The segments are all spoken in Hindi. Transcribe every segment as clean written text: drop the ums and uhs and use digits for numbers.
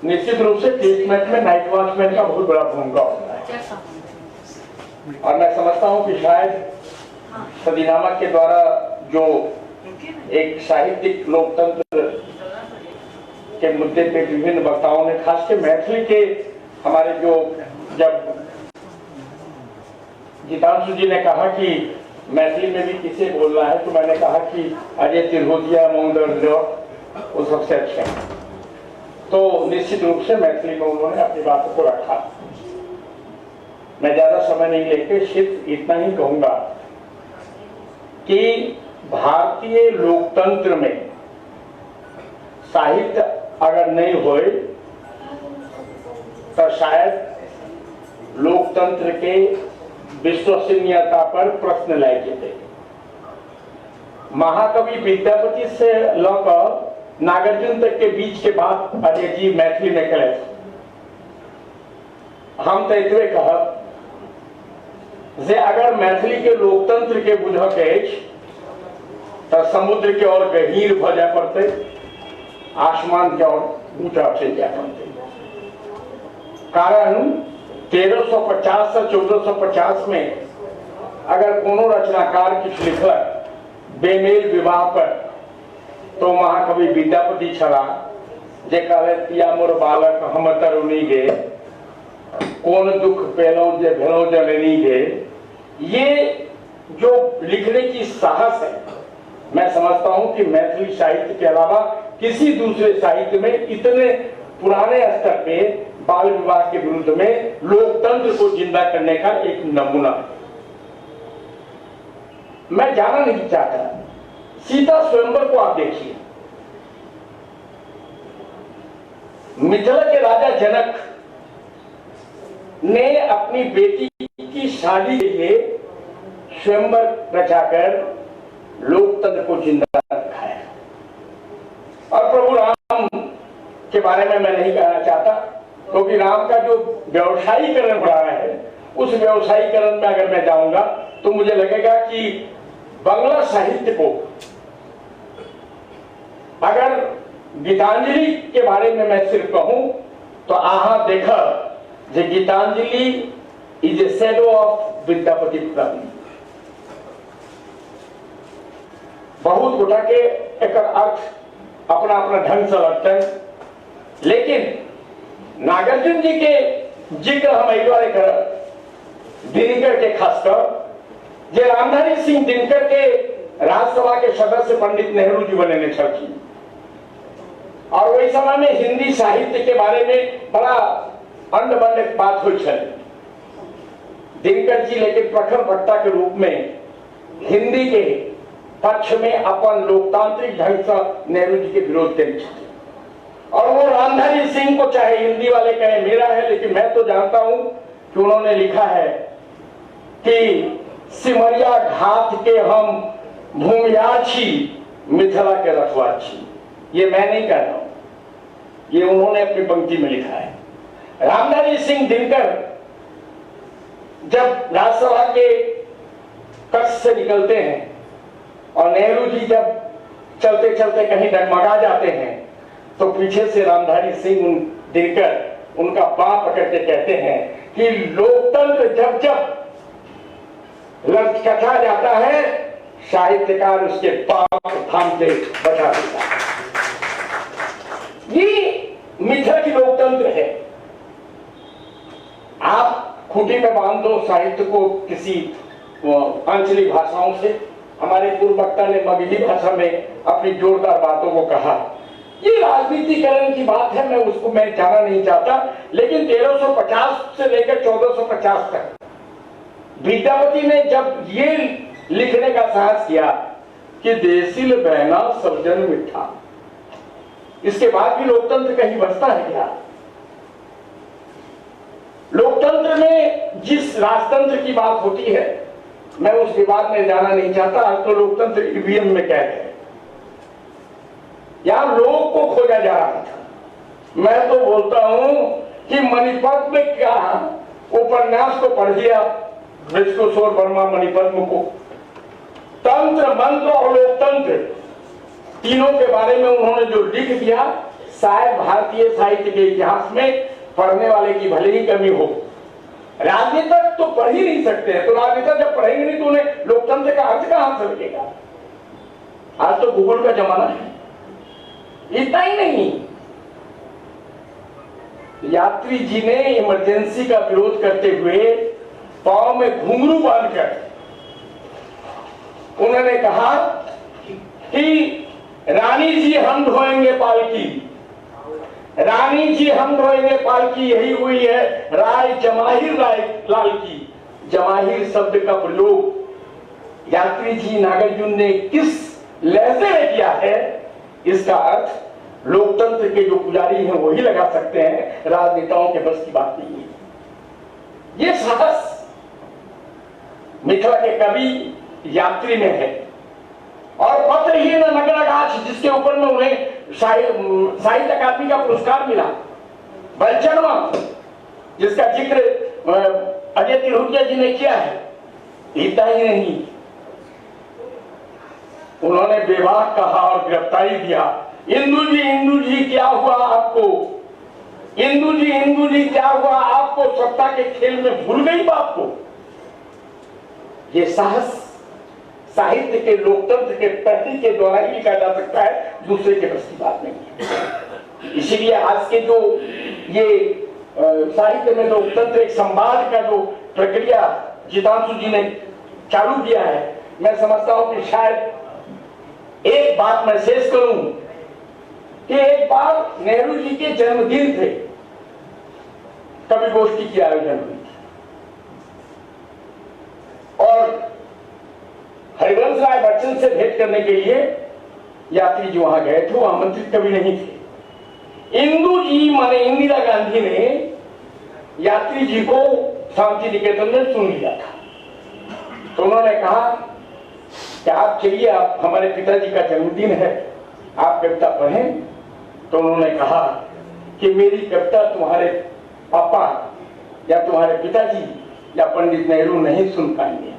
निश्चित रूप से ट्रीटमेंट में नाइट वॉचमैन का बहुत बड़ा भूमिका होता है। और मैं समझता हूं कि शायद सदीनामा के द्वारा जो एक साहित्यिक लोकतंत्र के मुद्दे पे विभिन्न वक्ताओं ने, खासकर मैथिली के हमारे जो, जब गीतांशु जी ने कहा कि मैथिली में भी किसे बोलना है, तो मैंने कहा कि अजय तिरहुतिया वो सबसे अच्छे हैं। तो निश्चित रूप से मैथिली में उन्होंने अपनी बातों को रखा। मैं ज्यादा समय नहीं लेके सिर्फ इतना ही कहूंगा कि भारतीय लोकतंत्र में साहित्य अगर नहीं होए तो शायद लोकतंत्र के विश्वसनीयता पर प्रश्न लायक थे। महाकवि विद्यापति से लेकर नागार्जुन तक के बीच के बात अजय जी मैथिली में कहे। हम तो इतने कह जे अगर मैथिली के लोकतंत्र के बुझक तो समुद्र के और गहीर भ जाए पड़ते, आसमान के और ऊंचा चल जाए पड़ते। कारण 1350 से 1450 में अगर कोनो रचनाकार कुछ लिखलक बेमेल विवाह पर, तो महाकवि विद्यापति छला जे कहे पिया मोर बालक हम तरुणी गे, कौन दुख पेलो जे भेलो जननी गे। ये जो लिखने की साहस है, मैं समझता हूं कि मैथिली साहित्य के अलावा किसी दूसरे साहित्य में इतने पुराने स्तर पे बाल विवाह के विरुद्ध में लोकतंत्र को जिंदा करने का एक नमूना। मैं जाना नहीं चाहता, सीता स्वयंवर को आप देखिए। मिथिला के राजा जनक ने अपनी बेटी की शादी के लिए स्वयंवर रचाकर लोकतंत्र को जिंदा रखा है। और प्रभु राम के बारे में मैं नहीं कहना चाहता, क्योंकि राम का जो व्यवसायीकरण हो रहा है, उस व्यवसायीकरण में अगर मैं जाऊंगा तो मुझे लगेगा कि बांग्ला साहित्य को, अगर गीतांजलि के बारे में मैं सिर्फ कहूं तो आहा देखा जे Gitanjali is a shadow of Vidyapati प्रभु। बहुत गोटा के एक अर्थ अपना अपना ढंग से लगता है, लेकिन नागार्जुन जी के जिक्र हम एक कर दिनकर के खासकर जे रामधारी सिंह दिनकर के राज्यसभा के सदस्य पंडित नेहरू जी बने छलखिन। और वही समय में हिंदी साहित्य के बारे में बड़ा अंड बंड बात हुई छल। दिनकर जी लेकिन प्रखर वक्ता के रूप में हिंदी के पक्ष में अपन लोकतांत्रिक ढंग से नेहरू जी के विरोध कर, और वो रामधारी सिंह को चाहे हिंदी वाले कहे मेरा है, लेकिन मैं तो जानता हूं कि उन्होंने लिखा है कि सिमरिया घाट के हम भूमिया छी, मिथिला के रखवा छी। ये मैं नहीं कह रहा हूं, ये उन्होंने अपनी पंक्ति में लिखा है। रामधारी सिंह दिनकर जब राज्यसभा के कक्ष से निकलते हैं और नेहरू जी जब चलते चलते कहीं डगमगा जाते हैं, तो पीछे से रामधारी सिंह दिनकर उनका बाँ पकड़ के कहते हैं कि लोकतंत्र जब जब लटका जाता है, साहित्यकार उसके पांव थाम के बचा देता है। ये मिथिला की लोकतंत्र है। आप खूंटी में बांध दो साहित्य को किसी आंचलिक भाषाओं से। हमारे पूर्व वक्ता ने मगही भाषा में अपनी जोरदार बातों को कहा। ये राजनीतिकरण की बात है, मैं उसको मैं जाना नहीं चाहता, लेकिन 1350 से लेकर 1450 तक विद्यापति ने जब ये लिखने का साहस किया कि देसिल बहना सज्जन मिठा, इसके बाद भी लोकतंत्र कहीं बचता है क्या? लोकतंत्र में जिस राजतंत्र की बात होती है, मैं उस विवाद में जाना नहीं चाहता। आज तो लोकतंत्र ईवीएम में कैद है, यहां लोग को खोजा जा रहा था। मैं तो बोलता हूं कि मणिपद्म में क्या उपन्यास को पढ़ दिया किशोर वर्मा मणिपद्म को, तंत्र मंत्र और लोकतंत्र तीनों के बारे में उन्होंने जो लिख दिया, शायद भारतीय साहित्य के इतिहास में पढ़ने वाले की भले ही कमी हो। राजनीतिक तो पढ़ ही नहीं सकते हैं, तो राजनीतिक जब पढ़ेंगे नहीं तो उन्हें लोकतंत्र का अर्थ कहां से लगेगा। आज तो गूगल का जमाना है। इतना ही नहीं, यात्री जी ने इमरजेंसी का विरोध करते हुए पांव में घुंघरू बांधकर उन्होंने कहा कि रानी जी हम धोएंगे पालकी, रानी जी हम धोएंगे पालकी, यही हुई है राय जमाहिर लाल की। जमाहिर शब्द का प्रयोग यात्री जी नागार्जुन ने किस लहजे में किया है, इसका अर्थ लोकतंत्र के जो पुजारी हैं वही लगा सकते हैं, राजनेताओं के बस की बात नहीं है। ये साहस मिथिला के कवि यात्री में है। और पत्रहीन नगरगाछ जिसके ऊपर में उन्हें साहित्य अकादमी का पुरस्कार मिला, बलचनवा जिसका जिक्र अजय तिरहुटिया जी ने किया है। इतना ही नहीं, उन्होंने बेबाक कहा और गिरफ्तारी दिया। इंदु जी क्या हुआ आपको, इंदु जी क्या हुआ आपको, सत्ता के खेल में भूल गई बाप को। ये साहस साहित्य के लोकतंत्र के प्रति के द्वारा ही लिखा जा सकता है, दूसरे के बस की बात नहीं है। इसीलिए आज के जो ये साहित्य में लोकतंत्र एक संवाद का जो प्रक्रिया जितांशु जी ने चालू किया है, मैं समझता हूं कि शायद एक बात मैं शेष करूं कि एक बार नेहरू जी के जन्मदिन थे, कवि गोष्ठी की आयोजन हुई और हरिवंश राय बच्चन से भेंट करने के लिए यात्री जी वहां गए थे, वो आमंत्रित कवि नहीं थे। इंदु जी माने इंदिरा गांधी ने यात्री जी को शांति निकेतन में सुन लिया था, तो उन्होंने कहा कि आप चलिए, आप हमारे पिताजी का जन्मदिन है, आप कविता पढ़ें। तो उन्होंने कहा कि मेरी कविता तुम्हारे पापा या तुम्हारे पिताजी या पंडित नेहरू नहीं सुन पाएंगे।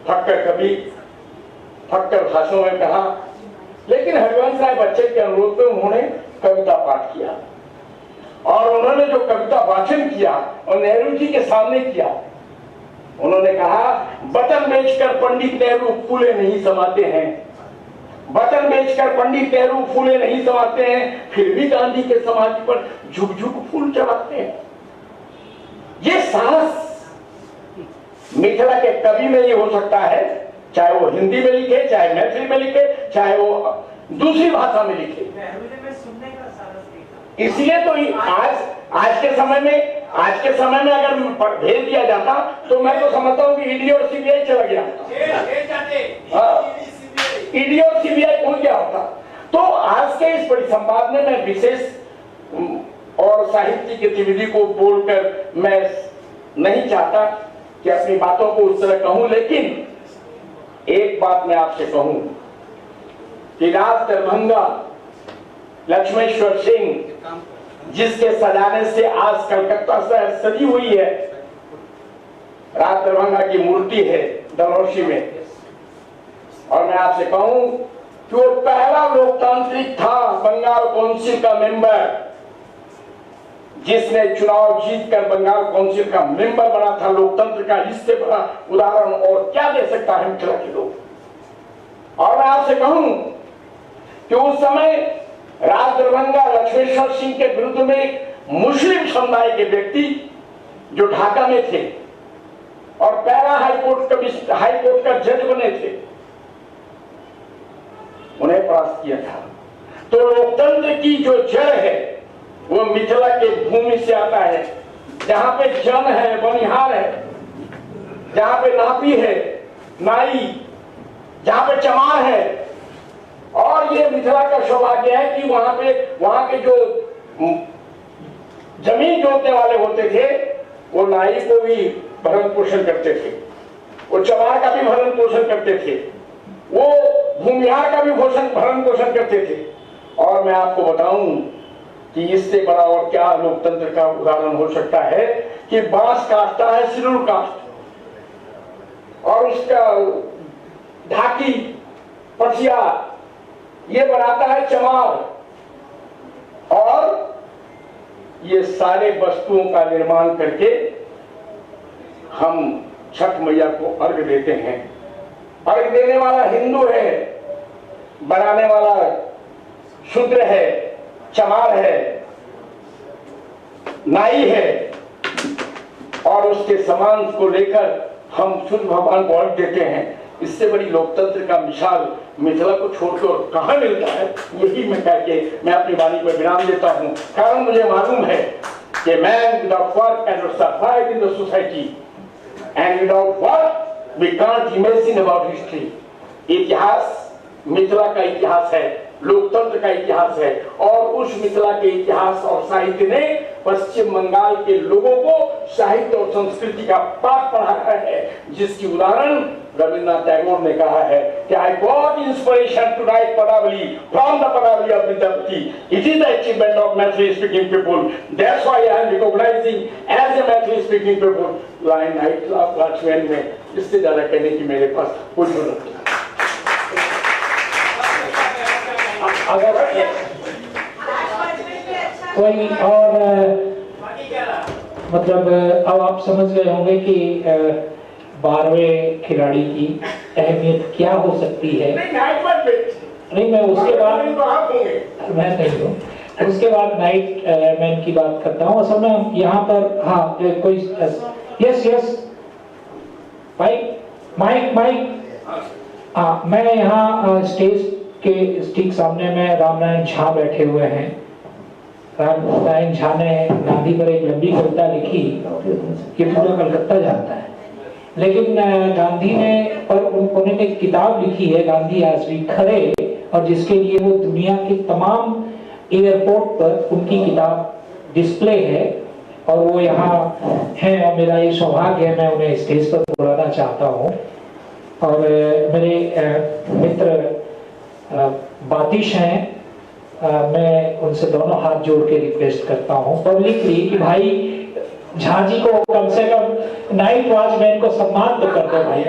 फक्कर कवि फक्कर भाषणों में कहा, लेकिन हरिवंश राय बच्चन के अनुरोध पे उन्होंने कविता पाठ किया और उन्होंने जो कविता वाचन किया और नेहरू जी के सामने किया, उन्होंने कहा बटन बेचकर पंडित नेहरू फूले नहीं समाते हैं, बटन बेचकर पंडित नेहरू फूले नहीं समाते हैं, फिर भी गांधी के समाधि पर झुक झुक फूल चढ़ाते हैं। ये साहस मिथिला के कवि में ये हो सकता है, चाहे वो हिंदी में लिखे, चाहे मैथिली में लिखे, चाहे वो दूसरी भाषा में लिखे। इसलिए तो आज के समय में अगर भेज दिया जाता तो मैं तो समझता हूँ कि ईडी और सीबीआई चला गया, ईडी और सीबीआई पहुंच गया होता। तो आज के इस परिसंवाद में मैं विशेष और साहित्यिक गतिविधि को बोलकर मैं नहीं चाहता कि अपनी बातों को उस तरह कहूं, लेकिन एक बात मैं आपसे कहूं कि राज दरभंगा लक्ष्मेश्वर सिंह जिसके सजाने से आज कलकत्ता शहर सजी हुई है, राज दरभंगा की मूर्ति है डलहौसी में, और मैं आपसे कहूं कि वो पहला लोकतांत्रिक था बंगाल काउंसिल का मेंबर, जिसने चुनाव जीतकर बंगाल काउंसिल का मेंबर बना था। लोकतंत्र का इससे बड़ा उदाहरण और क्या दे सकता है मिथिला के लोग। और मैं आपसे कहूं कि उस समय राज दरभंगा लक्ष्मेश्वर सिंह के विरुद्ध में मुस्लिम समुदाय के व्यक्ति जो ढाका में थे और पैरा हाईकोर्ट का जज बने थे, उन्हें परास्त किया था। तो लोकतंत्र की जो जड़ है वो मिथिला के भूमि से आता है, जहां पे जन है, बनिहार है, जहां पे नापी है, नाई, जहां पे चमार है। और ये मिथिला का सौभाग्य है कि वहां के जो जमीन जोतने वाले होते थे वो नाई को भी भरण पोषण करते थे, वो चमार का भी भरण पोषण करते थे, वो भूमिहार का भी भरण पोषण करते थे। और मैं आपको बताऊं कि इससे बड़ा और क्या लोकतंत्र का उदाहरण हो सकता है कि बांस काटता है शेड्यूल कास्ट और उसका ढाकी, पटिया ये बनाता है चमार, और ये सारे वस्तुओं का निर्माण करके हम छठ मैया को अर्घ देते हैं। अर्घ देने वाला हिंदू है, बनाने वाला शूद्र है, चमार है, नाई है, और उसके सामान को लेकर हम शुद्ध भगवान को अर्घ देते हैं। इससे बड़ी लोकतंत्र का मिसाल मिथिला को छोड़कर कहां मिलता है? यही मैं कह के मैं अपनी वाणी पर विराम देता हूं। कारण मुझे मालूम है कि man without work can not survive in the society, and without work we can't imagine about history. इतिहास मिथिला का इतिहास है, लोकतंत्र का इतिहास है, और उस मिथिला के इतिहास और साहित्य ने पश्चिम बंगाल के लोगों को साहित्य और संस्कृति का पाठ पढ़ाया है, जिसकी उदाहरण रविन्द्रनाथ टैगोर ने कहा है कि I got inspiration to write Padavali from the Padavali of Vidyapati. It is the achievement of Maithili speaking people, that's why I am recognizing as a Maithili speaking people. Line night watchman में इससे ज्यादा कहने की मेरे पास कोई जरूरत नहीं। अगर कोई और मतलब अब आप समझ गए होंगे कि 12वें खिलाड़ी की अहमियत क्या हो सकती है। नहीं, मैं उसके बाद मैं नहीं हूँ, उसके बाद नाइट मैन की बात करता हूँ। असल में हम यहाँ पर हाँ कोई यस माइक हाँ, मैं यहाँ स्टेज के ठीक सामने में रामनारायण झा बैठे हुए हैं। रामनारायण झा ने गांधी पर एक लंबी कविता लिखी, ये पूरा कलकत्ता जानता है, लेकिन गांधी ने पर उन्होंने एक किताब लिखी है, गांधी आज भी खड़े, और जिसके लिए वो दुनिया के तमाम एयरपोर्ट पर उनकी किताब डिस्प्ले है, और वो यहाँ है, और मेरा ये सौभाग्य है, मैं उन्हें स्टेज पर बुलाना चाहता हूँ। और मेरे मित्र बातिश हैं, मैं उनसे दोनों हाथ जोड़ के रिक्वेस्ट करता हूँ पब्लिकली कि भाई झा जी को कम से कम नाइट वॉचमैन को सम्मान तो कर दो भाई।